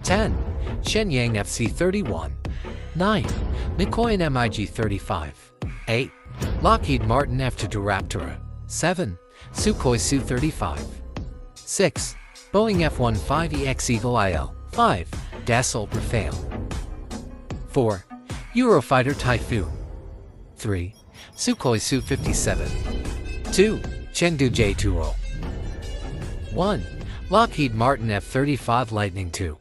10. Shenyang FC-31. 9. Mikoyan MiG-35. 8. Lockheed Martin F-22 Raptor. 7. Sukhoi Su-35. 6. Boeing F-15EX Eagle IL. 5. Dassault Rafale. 4. Eurofighter Typhoon. 3. Sukhoi Su-57. 2. Chengdu J-2O. 1. Lockheed Martin F-35 Lightning II.